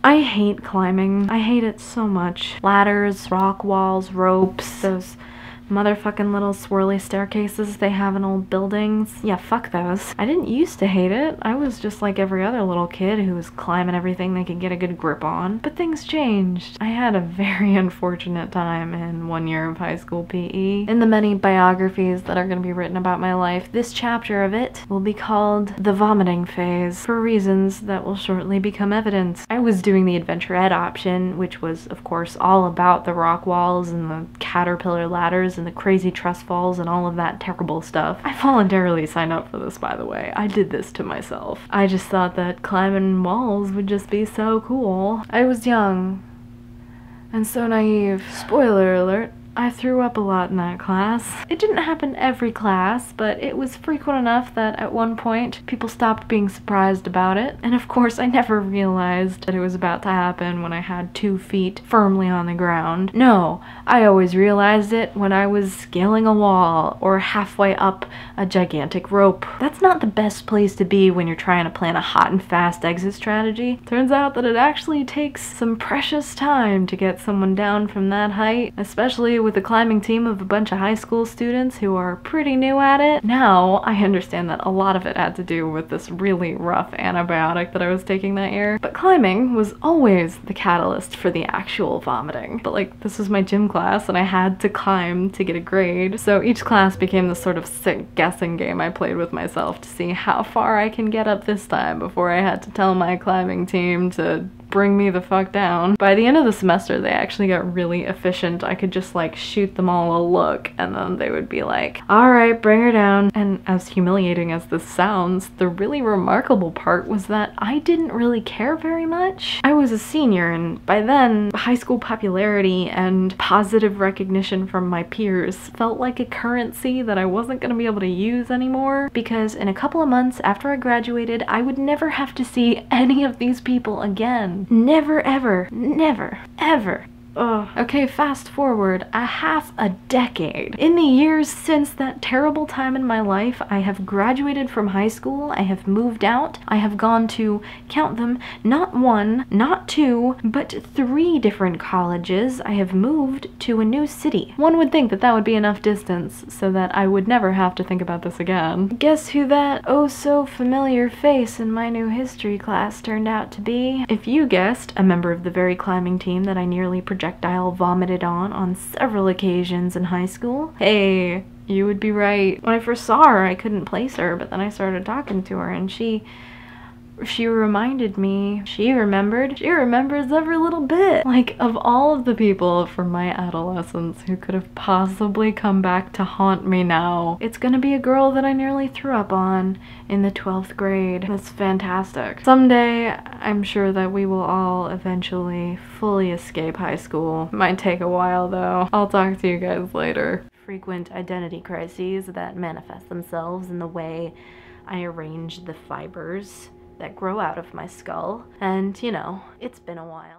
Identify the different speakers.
Speaker 1: I hate climbing. I hate it so much. Ladders, rock walls, ropes, those motherfucking little swirly staircases they have in old buildings. Yeah, fuck those. I didn't used to hate it. I was just like every other little kid who was climbing everything they could get a good grip on. But things changed. I had a very unfortunate time in 1 year of high school PE. In the many biographies that are going to be written about my life, this chapter of it will be called The Vomiting Phase, for reasons that will shortly become evident. I was doing the Adventure Ed option, which was, of course, all about the rock walls and the caterpillar ladders and the crazy trust falls and all of that terrible stuff. I voluntarily signed up for this, by the way. I did this to myself. I just thought that climbing walls would just be so cool. I was young and so naive. Spoiler alert, I threw up a lot in that class. It didn't happen every class, but it was frequent enough that at one point people stopped being surprised about it. And of course I never realized that it was about to happen when I had 2 feet firmly on the ground. No, I always realized it when I was scaling a wall or halfway up a gigantic rope. That's not the best place to be when you're trying to plan a hot and fast exit strategy. Turns out that it actually takes some precious time to get someone down from that height, especially with a climbing team of a bunch of high school students who are pretty new at it. Now, I understand that a lot of it had to do with this really rough antibiotic that I was taking that year, but climbing was always the catalyst for the actual vomiting. But like, this was my gym class and I had to climb to get a grade, so each class became this sort of sick guessing game I played with myself to see how far I can get up this time before I had to tell my climbing team to bring me the fuck down. By the end of the semester, they actually got really efficient. I could just like shoot them all a look and then they would be like, all right, bring her down. And as humiliating as this sounds, the really remarkable part was that I didn't really care very much. I was a senior and by then, high school popularity and positive recognition from my peers felt like a currency that I wasn't gonna be able to use anymore, because in a couple of months after I graduated, I would never have to see any of these people again. Never ever, never, ever. Ugh. Okay, fast forward a half a decade. In the years since that terrible time in my life, I have graduated from high school, I have moved out, I have gone to, count them, not 1, not 2, but 3 different colleges. I have moved to a new city. One would think that that would be enough distance so that I would never have to think about this again. Guess who that oh so familiar face in my new history class turned out to be? If you guessed, a member of the very climbing team that I nearly projectile vomited on several occasions in high school. Hey, you would be right. When I first saw her, I couldn't place her, but then I started talking to her and she reminded me, she remembers every little bit. Like, of all of the people from my adolescence who could have possibly come back to haunt me now, it's gonna be a girl that I nearly threw up on in the 12th grade. That's fantastic. Someday, I'm sure that we will all eventually fully escape high school. Might take a while though. I'll talk to you guys later. Frequent identity crises that manifest themselves in the way I arrange the fibers that grow out of my skull. And, you know, it's been a while.